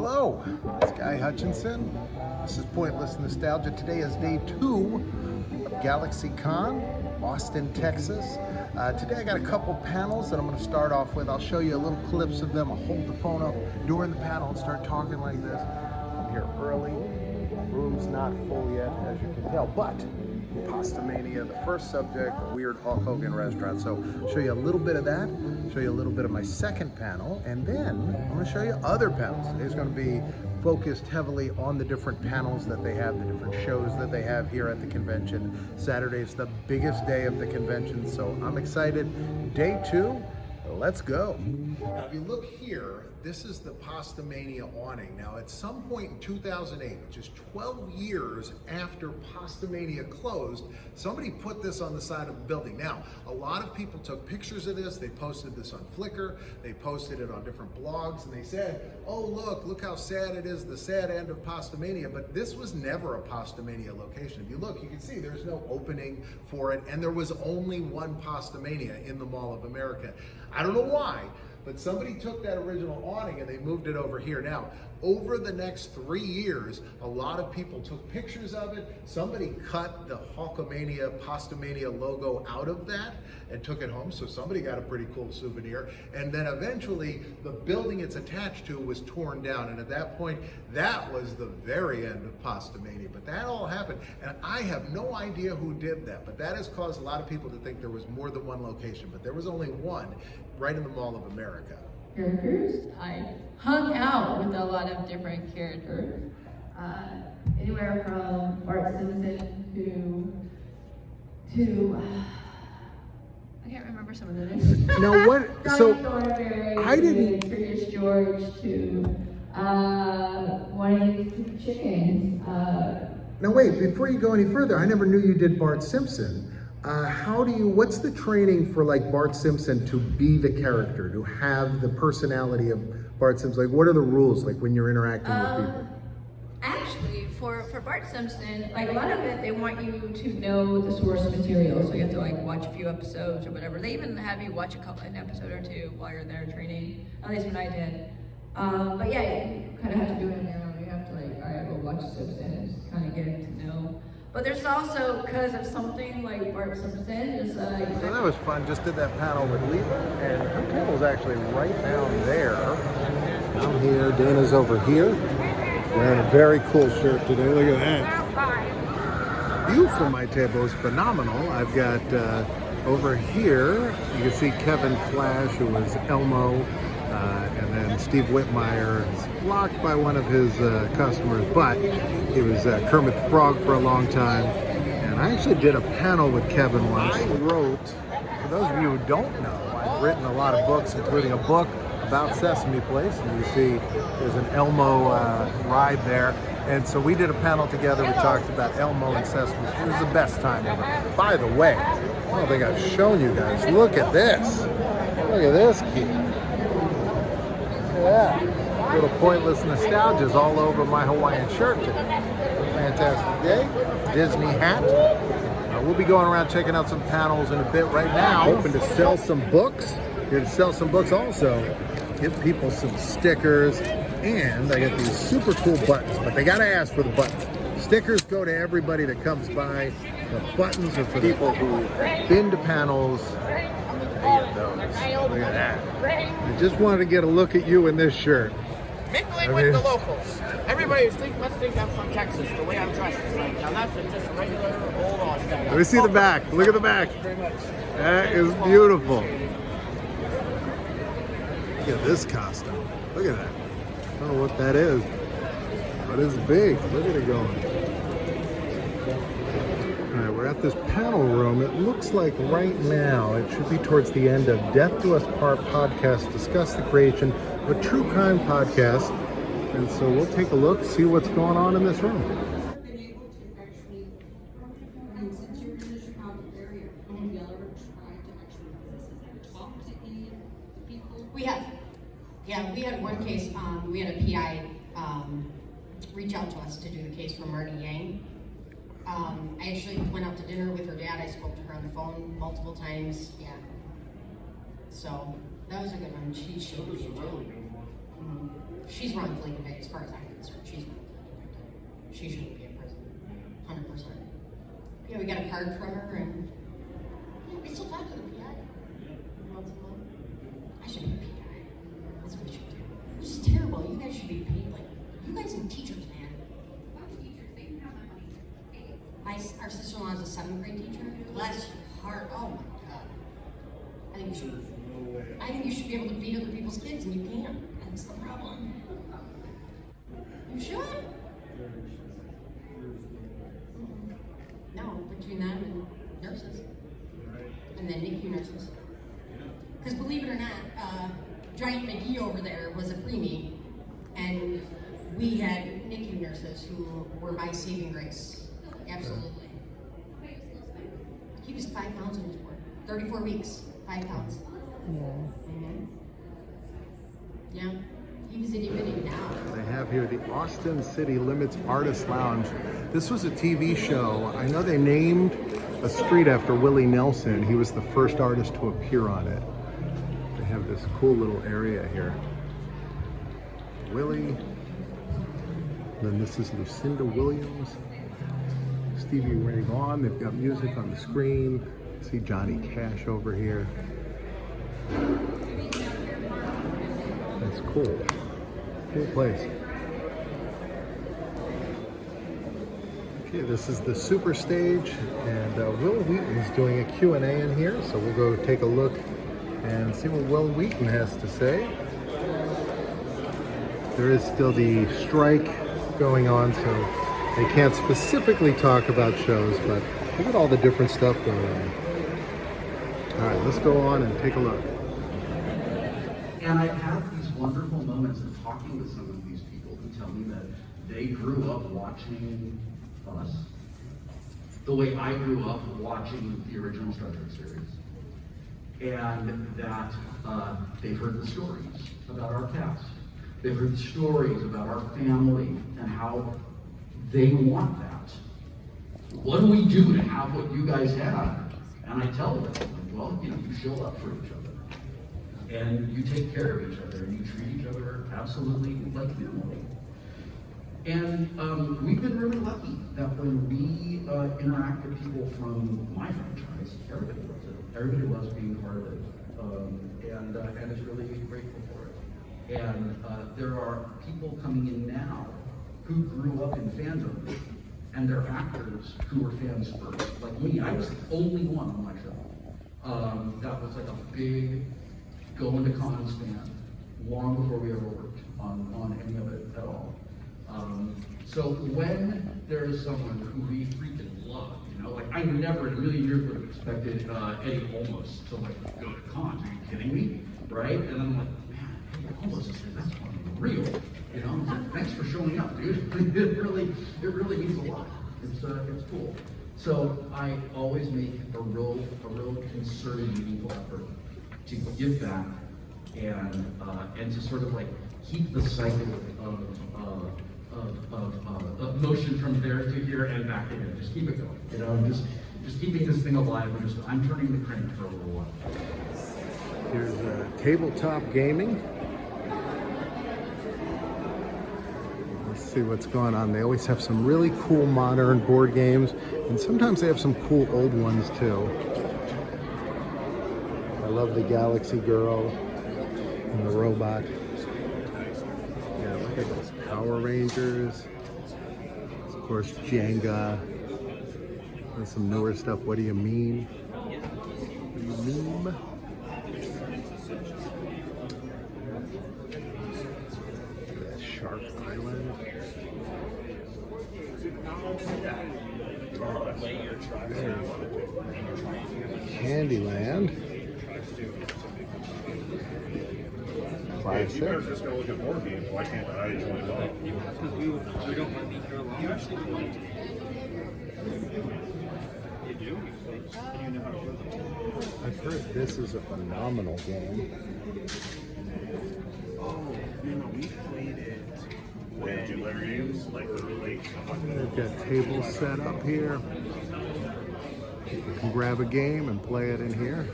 Hello, it's Guy Hutchinson. This is Pointless Nostalgia. Today is day 2 of Galaxycon, Austin, Texas. Today I got a couple panels that I'm going to start off with. I'll show you a little clips of them. I'll hold the phone up during the panel and start talking like this. I'm here early. Room's not full yet, as you can tell, but Pasta Mania, the first subject, weird Hulk Hogan restaurant. So I'll show you a little bit of that, show you a little bit of my second panel, and then I'm going to show you other panels. Today's going to be focused heavily on the different panels that they have, the different shows that they have here at the convention. Saturday is the biggest day of the convention, so I'm excited. Day 2, let's go. Now, if you look here, this is the Pasta Mania awning. Now, at some point in 2008, which is 12 years after Pasta Mania closed, somebody put this on the side of the building. Now, a lot of people took pictures of this. They posted this on Flickr. They posted it on different blogs, and they said, oh, look how sad it is, the sad end of Pasta Mania. But this was never a Pasta Mania location. If you look, you can see there's no opening for it, and there was only one Pasta Mania in the Mall of America. I don't know why, but somebody took that original awning and they moved it over here. Now, over the next 3 years, a lot of people took pictures of it. Somebody cut the Hulkamania, Pastamania logo out of that and took it home, so somebody got a pretty cool souvenir. And then eventually, the building it's attached to was torn down, and at that point, that was the very end of Pastamania. But that all happened, and I have no idea who did that, but that has caused a lot of people to think there was more than one location, but there was only one, right in the Mall of America. Characters. I hung out with a lot of different characters. Anywhere from Bart Simpson to I can't remember some of the names. Now what? So I didn't. Curious George to one of these chickens. Now wait, before you go any further, I never knew you did Bart Simpson. What's the training for like Bart Simpson to be the character, to have the personality of Bart Simpson? Like what are the rules like when you're interacting with people? Actually, for Bart Simpson, like a lot of it, they want you to know the source material, so you have to like watch a few episodes or whatever. They even have you watch an episode or two while you're there training, at least when I did. But yeah, you kind of have to do it on your own. You have to like, all right, well, watch Simpson and just kind of get to know. But there's also, because of something like Bart Simpson, is So that was fun. Just did that panel with Wheaton, and her table's actually right down there. I'm here, Dana's over here. Wearing a very cool shirt today. Look at that. View from my table is phenomenal. I've got over here, you can see Kevin Flash, who was Elmo, and then Steve Whitmire is blocked by one of his customers, but he was Kermit the Frog for a long time. And I actually did a panel with Kevin once. I wrote, for those of you who don't know, I've written a lot of books, including a book about Sesame Place, and you see there's an Elmo ride there. And so we did a panel together. We talked about Elmo and Sesame. It was the best time ever. By the way, I don't think I've shown you guys. Look at this. Look at this kid. Look at that. Little Pointless Nostalgia's all over my Hawaiian shirt today. Fantastic day. Disney hat. We'll be going around checking out some panels in a bit. Right now, hoping to sell some books. Here to sell some books also. Give people some stickers, and I got these super cool buttons, but they gotta ask for the buttons. Stickers go to everybody that comes by. The buttons are for the people who been to panels. They get those. Look at that. I just wanted to get a look at you in this shirt. Mingling with the locals. Everybody must think I'm from Texas, the way I'm dressed. Now that's just regular old Austin. Let me see the back. Look at the back. Thank you very much. That is beautiful. Look at this costume. Look at that. I don't know what that is, but it's big. Look at it going. All right, we're at this panel room. It looks like right now, it should be towards the end of Death Do Us Part podcast, discuss the creation of a true crime podcast. And so we'll take a look, see what's going on in this room. We had one case, we had a PI reach out to us to do the case for Marty Yang. I actually went out to dinner with her dad. I spoke to her on the phone multiple times. Yeah. So that was a good one. She showed me too. she's wrongfully convicted as far as I'm concerned. She's wrongfully convicted. She shouldn't be in prison, 100%. Yeah, we got a card from her, and yeah, we still talk to the PI once a month. I should be a PI. That's what we should do. This is terrible. You guys should be paid like, you guys are teachers, man. Our sister-in-law is a 7th grade teacher. Bless your heart. Oh my God. I think you should be able to beat other people's kids, and you can't. That's the problem. You should. No, between them and nurses. And then NICU nurses. Because believe it or not, Giant McGee over there was a preemie, and we had NICU nurses who were my saving grace. Absolutely. He was 5 pounds when he was born. 34 weeks, 5 pounds. Yeah. Mm-hmm. Yeah. He was itty bitty now. They have here the Austin City Limits Artist Lounge. This was a TV show. I know they named a street after Willie Nelson. He was the first artist to appear on it. They have this cool little area here. Willie. Then this is Lucinda Williams. Stevie Ray Vaughan. They've got music on the screen. See Johnny Cash over here. That's cool. Cool place. Okay, this is the super stage, and Will Wheaton is doing a Q&A in here, so we'll go take a look and see what Will Wheaton has to say. There is still the strike going on, so they can't specifically talk about shows, but look at all the different stuff going on. All right, let's go on and take a look. And I've had these wonderful moments of talking with some of these people who tell me that they grew up watching us the way I grew up watching the original Star Trek series. And that they've heard the stories about our cast. They've heard the stories about our family and how they want that. What do we do to have what you guys have? And I tell them, well, you know, you show up for each other. And you take care of each other, and you treat each other absolutely like family. And we've been really lucky that when we interact with people from my franchise, everybody loves it. Everybody loves being part of it, and is really grateful for it. And there are people coming in now who grew up in fandom, and they're actors who were fans first. Like me, I was the only one on my show that was like a big going to cons fan long before we ever worked on any of it at all. So when there is someone who we freaking love, you know, like I never in a million years would have expected Eddie Olmos to like go to cons. Are you kidding me? Right? And I'm like, man, Eddie Olmos is that's unreal. You know, like, thanks for showing up, dude. it really means a lot. It's cool. So I always make a real concerted, meaningful effort to give back and to sort of like keep the cycle of motion from there to here and back again. Just keep it going. You know, just keeping this thing alive. I'm turning the crank for a little while. Here's Tabletop Gaming. Let's see what's going on. They always have some really cool modern board games, and sometimes they have some cool old ones too. I love the Galaxy Girl and the robot. Yeah, look at those Power Rangers. Of course, Jenga. And some newer stuff. What do you mean? What do you mean? Shark Island. Candyland. Classic. You guys just go look at more games. Why can't I join up? Because we don't want to be here alone. You actually want to. You do? You know how to play. I've heard this is a phenomenal game. Oh, no, we played it. When do other games like the Lake? They've got tables set up here. You can grab a game and play it in here.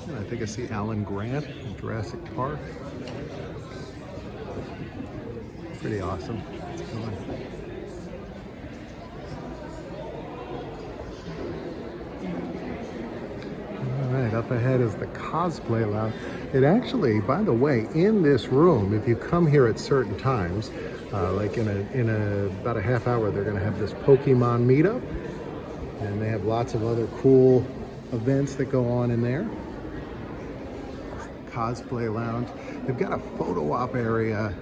And I think I see Alan Grant in Jurassic Park. Pretty awesome. All right, up ahead is the Cosplay Lounge. It actually, by the way, in this room, if you come here at certain times, like in about a half hour, they're going to have this Pokemon meetup, and they have lots of other cool events that go on in there. Cosplay Lounge. They've got a photo op area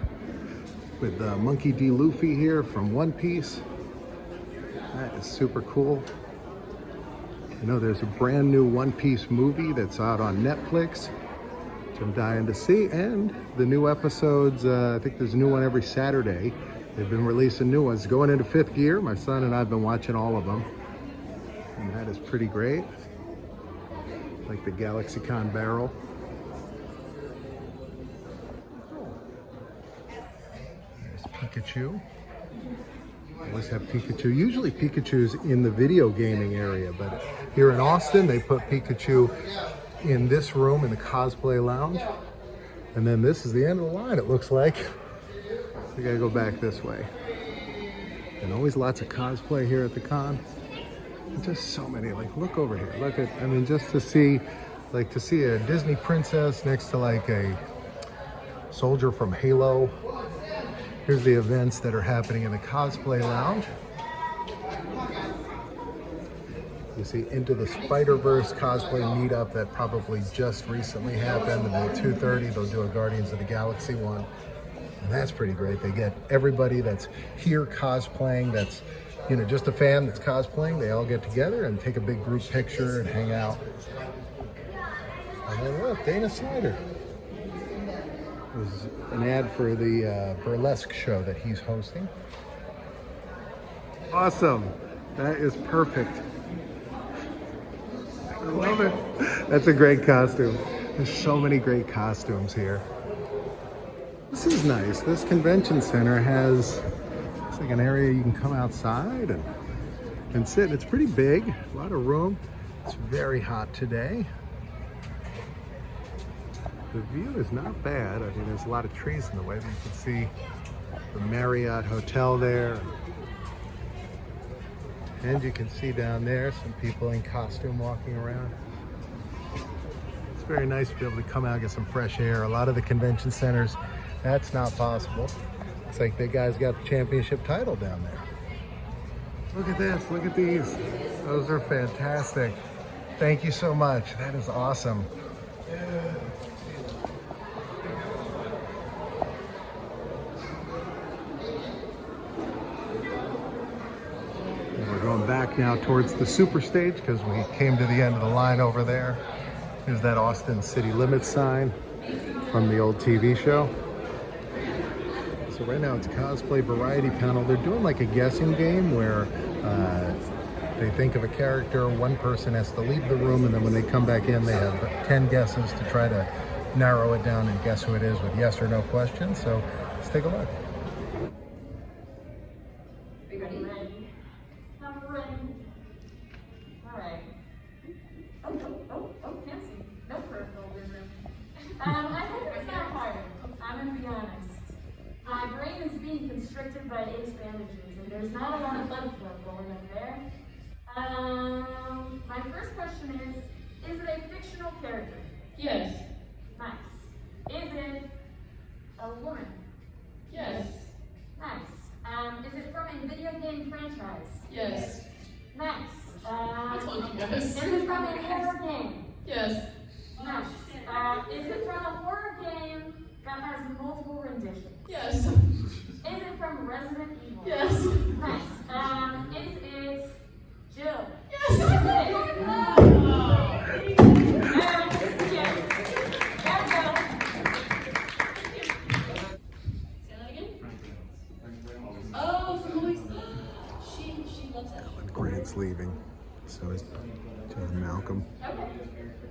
with Monkey D. Luffy here from One Piece. That is super cool. You know, there's a brand new One Piece movie that's out on Netflix, which I'm dying to see, and the new episodes, I think there's a new one every Saturday. They've been releasing new ones. Going into 5th gear, my son and I have been watching all of them, and that is pretty great. Like the Galaxycon barrel. There's Pikachu. I always have Pikachu. Usually Pikachu's in the video gaming area, but here in Austin, they put Pikachu in this room in the Cosplay Lounge. And then this is the end of the line, it looks like. So we gotta go back this way. And always lots of cosplay here at the con. And just so many, like, look over here. Look at, I mean, just to see a Disney princess next to like a soldier from Halo. Here's the events that are happening in the Cosplay Lounge. You see Into the Spider-Verse Cosplay Meetup that probably just recently happened. About 2:30, they'll do a Guardians of the Galaxy one. And that's pretty great. They get everybody that's here cosplaying, that's, you know, just a fan that's cosplaying. They all get together and take a big group picture and hang out. And then look, Dana Snyder. It was an ad for the burlesque show that he's hosting. Awesome. That is perfect. I love it. That's a great costume. There's so many great costumes here. This is nice. This convention center has, it's like an area you can come outside and sit. It's pretty big, a lot of room. It's very hot today. The view is not bad. I mean, there's a lot of trees in the way, but you can see the Marriott Hotel there. And you can see down there some people in costume walking around. It's very nice to be able to come out and get some fresh air. A lot of the convention centers, that's not possible. It's like the guy's got the championship title down there. Look at this, look at these. Those are fantastic. Thank you so much. That is awesome. Going back now towards the super stage because we came to the end of the line over there. There's that Austin City Limits sign from the old TV show. So right now it's cosplay variety panel. They're doing like a guessing game where they think of a character, one person has to leave the room, and then when they come back in they have 10 guesses to try to narrow it down and guess who it is with yes or no questions. So let's take a look. I hope it's not hard. I'm gonna be honest. My brain is being constricted by ace bandages, and there's not a lot of blood flow going up there. My first question is it a fictional character? Yes. Nice. Is it a woman? Yes. Nice. Is it from a video game franchise? Yes. Nice. I told you guys. Is it from a horror game? Yes. Nice. Is it from a horror game that has multiple renditions? Yes. Is it from Resident Evil? Yes. Nice. Is it Jill? Yes. Is it? Say that again? Oh, from Louise. She loves that. Grant's leaving, so he's Malcolm. Okay.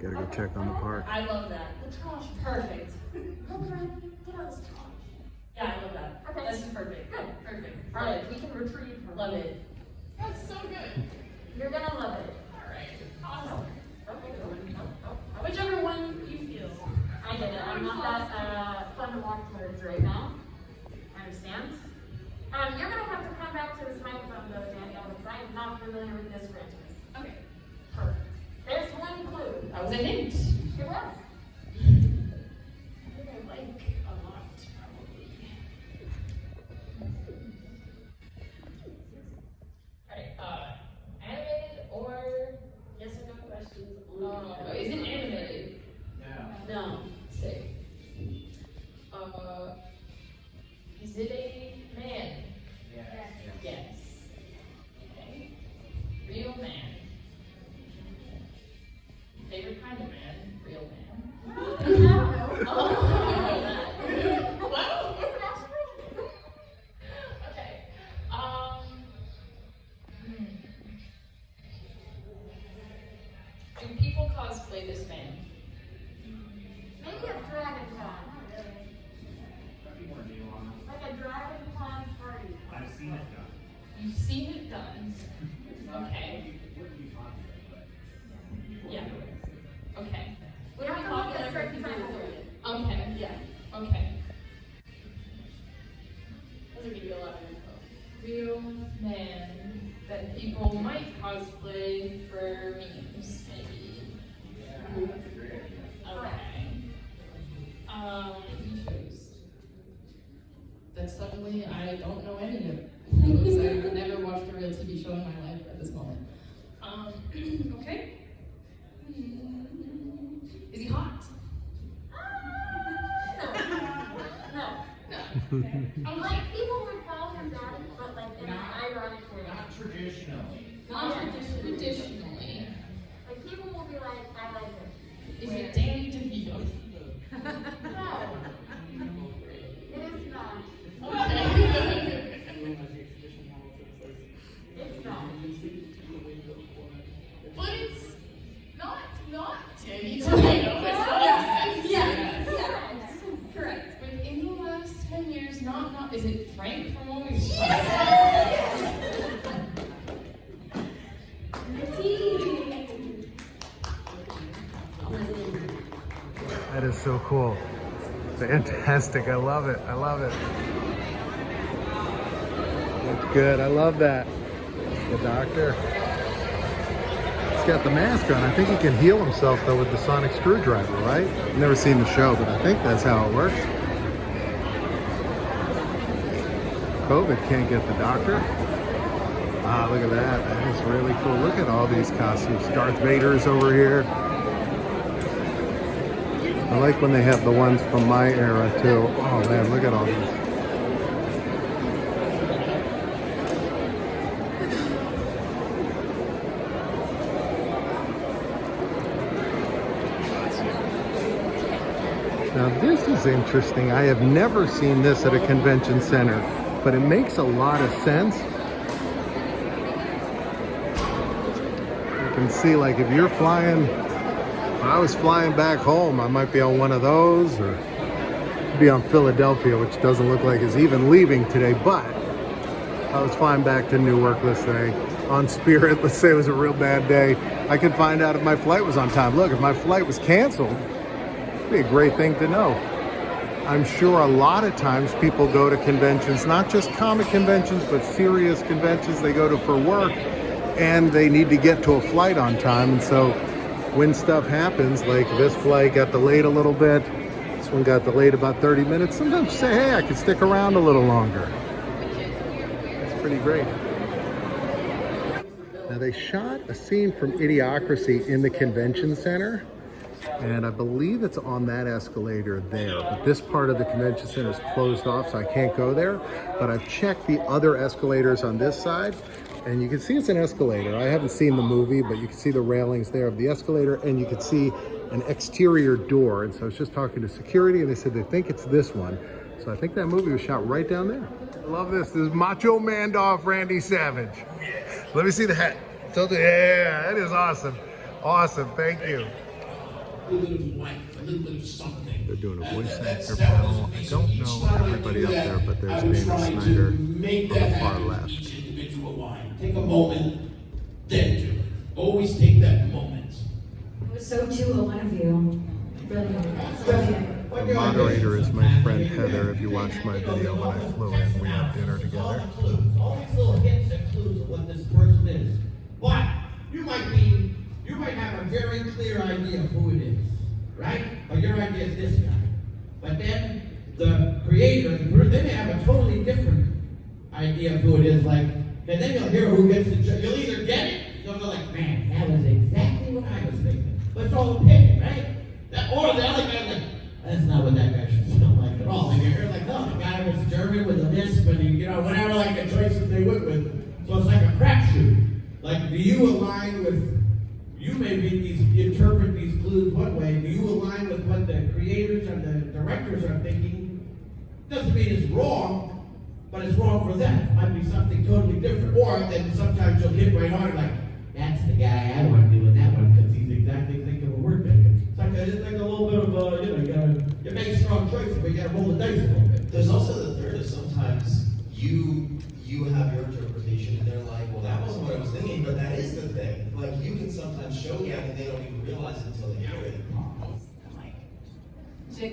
Gotta go check on the park. I love that. The trash, perfect. Get out of this trash. Yeah, I love that. Okay. This is perfect. Good. Perfect. All right, we can retrieve her. Love it. That's so good. You're gonna love it. All right. Awesome. Okay. Whichever one you feel. I get it. I'm not that fun to walk towards right now. I understand. You're gonna have to come back to this microphone though, Danielle, because I am not familiar with this franchise. Okay. Perfect. There's one clue. That was a hint. It was. I like a lot, probably. Alright, animated or yes or no questions? Is it animated? No. Sick. Is it a man? Yes. Okay. Real man. Favorite kind of man? Real man. Wow. Okay. Do people cosplay this man? Maybe a dragon con. Like a dragon con party. I've seen it done. You've seen it done. Okay. Yeah. Okay. We don't have to look a certain time of it. Okay. Yeah. Okay. Doesn't give you a lot of info. Real man that people might cosplay for memes, maybe. Okay. That suddenly I don't know any of those. I've never watched a real TV show in my life at this moment. Okay. Is he hot? No. Like people would call him that, but like in an ironic way. Not traditionally. Not traditionally. Like people will be like, I like him. Is it Danny DeVito? No. It is not. Okay. It's not. But it's not Danny DeVito. Yes. Correct. But in the last 10 years, not. Is it Frank from Always? That is so cool. Fantastic. I love it. I love it. That's good. I love that. The doctor. He's got the mask on. I think he can heal himself though with the sonic screwdriver, right? I've never seen the show, but I think that's how it works. COVID can't get the doctor. Ah, look at that. That is really cool. Look at all these costumes. Darth Vader's over here. I like when they have the ones from my era too. Oh man, look at all these. Now this is interesting. I have never seen this at a convention center, but it makes a lot of sense. You can see, like, if you're flying, when I was flying back home, I might be on one of those, or be on Philadelphia, which doesn't look like it's even leaving today, but I was flying back to Newark, let's say, on Spirit. Let's say it was a real bad day. I could find out if my flight was on time. Look, if my flight was canceled, it'd be a great thing to know. I'm sure a lot of times people go to conventions, not just comic conventions, but serious conventions they go to for work, and they need to get to a flight on time. And so when stuff happens, like this flight got delayed a little bit, this one got delayed about 30 minutes, sometimes you say, hey, I could stick around a little longer. It's pretty great. Now they shot a scene from Idiocracy in the convention center, and I believe it's on that escalator there, but this part of the convention center is closed off, so I can't go there. But I've checked the other escalators on this side, and you can see it's an escalator. I haven't seen the movie, but you can see the railings there of the escalator, and you can see an exterior door. And so I was just talking to security, and they said they think it's this one. So I think that movie was shot right down there. I love this. This is Macho Mandoff Randy Savage. Yeah. Let me see the hat. Yeah, that is awesome. Awesome, thank you. A little bit of life, a little bit of something. They're doing a voice actor panel. I don't know everybody up there, but there's Dana Snyder on the far left. Individual line. Take a moment, then do it. Always take that moment. It was so too one of you. Brilliant. The moderator is my friend Heather. If you watched my video when I flew in, we had dinner together. idea is this guy. But then the creator, they may have a totally different idea of who it is, like, and then you'll hear who gets the joke. You'll either get it, you'll go like, man, that was exactly what I was thinking. But it's all opinion, right? Or the other guy's like, that's not what that guy should sound like at all. And you hear like, oh, the guy was German with a lisp, and you know, whatever, like the choices they went with. So it's like a crapshoot. Like, do you align with, you may interpret these clues one way, do you align with what the creators and the directors are thinking? Doesn't mean it's wrong, but it's wrong for them. It might be something totally different. Or then sometimes you'll hit right on, like, that's the guy I want to do in that one, because he's exactly thinking what we're thinking. It's like a little bit of, you make strong choices, but you gotta roll the dice a little bit. There's also the third of sometimes you have your interpretation and they're like, well, that wasn't what I was thinking, but that is the thing. Like, you can sometimes show them and they don't even realize it until they hear it.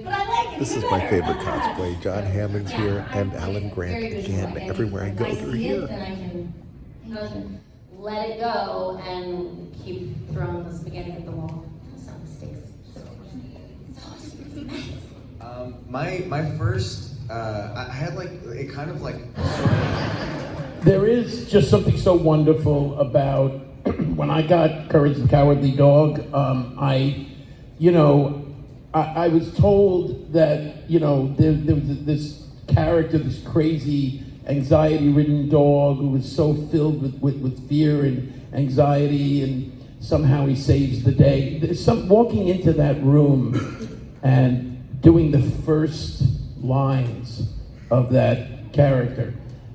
But I like it. This is my favorite cosplay. John Hammond's here and Alan Grant again. Everywhere I go, they're here. Then I can let it go and keep throwing the spaghetti at the wall. Some mistakes. My first, I had like, it kind of like... There is just something so wonderful about when I got Courage the Cowardly Dog, I was told that, there was this character, this crazy anxiety-ridden dog who was so filled with fear and anxiety, and somehow he saves the day. Walking into that room and doing the first lines of that character,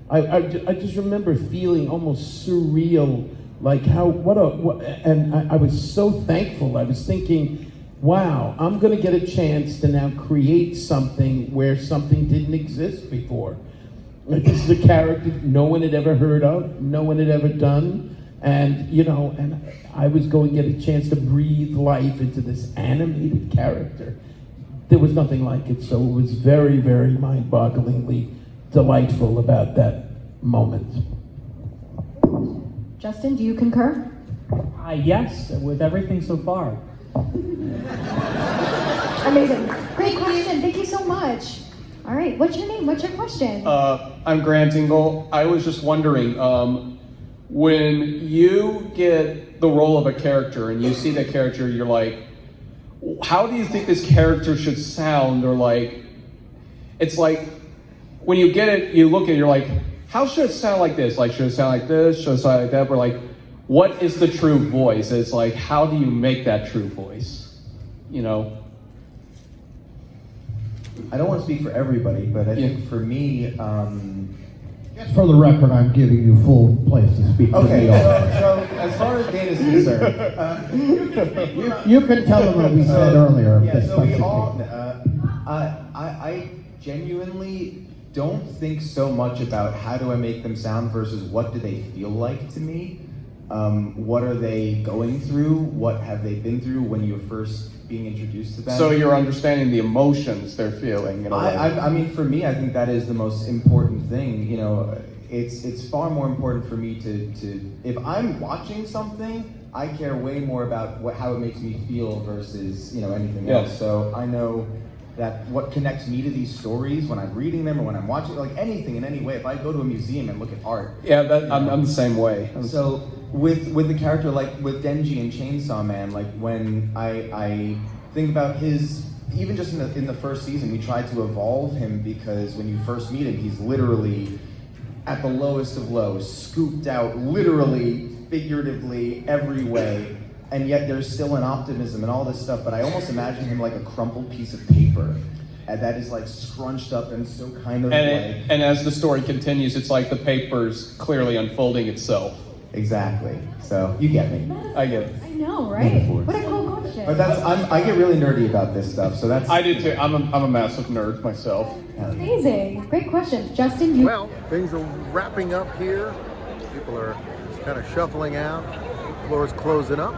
I just remember feeling almost surreal, like and I was so thankful. I was thinking, wow, I'm gonna get a chance to now create something where something didn't exist before. Like, this is a character no one had ever heard of, no one had ever done, and and I was going to get a chance to breathe life into this animated character. There was nothing like it, so it was very, very mind-bogglingly delightful about that moment. Justin, do you concur? Yes, with everything so far. Amazing. Great question. Thank you so much. All right, what's your name? What's your question? I'm Grant Ingle. I was just wondering, when you get the role of a character and you see that character, you're like, how do you think this character should sound? Or like, it's like, when you get it, you look at it, you're like, how should it sound like this? Like, should it sound like this? Should it sound like that? Or like, what is the true voice? It's like, how do you make that true voice? I don't want to speak for everybody, but I think for me, just for the record, I'm giving you full place to speak. Okay, so as far as Dana's concerned, you can tell them what we said earlier. Yeah, so we all, I genuinely don't think so much about how do I make them sound versus what do they feel like to me. What are they going through? What have they been through when you're first being introduced to them? So you're understanding the emotions they're feeling. I mean, for me, I think that is the most important thing. It's far more important for me to if I'm watching something, I care way more about how it makes me feel versus anything else. So I know that what connects me to these stories when I'm reading them or when I'm watching, like anything in any way. If I go to a museum and look at art, I'm the same way. So with the character, like with Denji and Chainsaw Man, like when I think about his, even just in the first season, we tried to evolve him because when you first meet him, he's literally at the lowest of lows, scooped out, literally, figuratively, every way, and yet there's still an optimism and all this stuff, but I almost imagine him like a crumpled piece of paper, and that is like scrunched up and so kind of and as the story continues, it's like the paper's clearly unfolding itself. Exactly. So you get me. I get it. I know, right? What a cool question. But I get really nerdy about this stuff, so that's... I do too. I'm a massive nerd myself. Amazing. Great question. Justin, you... Well, things are wrapping up here. People are kind of shuffling out. The floor is closing up.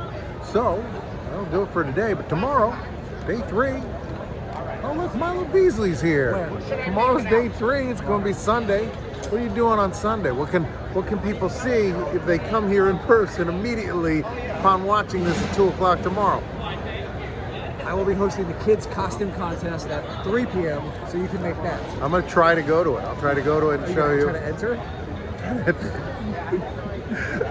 So, that'll do it for today. But tomorrow, day 3. Oh, look, Milo Beasley's here. Tomorrow's day 3. It's going to be Sunday. What are you doing on Sunday? What can people see if they come here in person immediately upon watching this at 2 o'clock tomorrow? I will be hosting the kids costume contest at 3 p.m. so you can make that. I'm gonna try to go to it. I'll try to go to it and show you. Try to enter?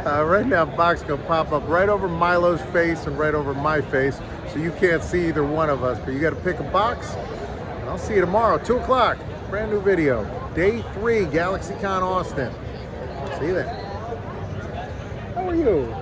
Right now, box gonna pop up right over Milo's face and right over my face, so you can't see either one of us. But you got to pick a box. And I'll see you tomorrow, 2 o'clock. Brand new video, day 3, Galaxycon Austin. See you then. How are you?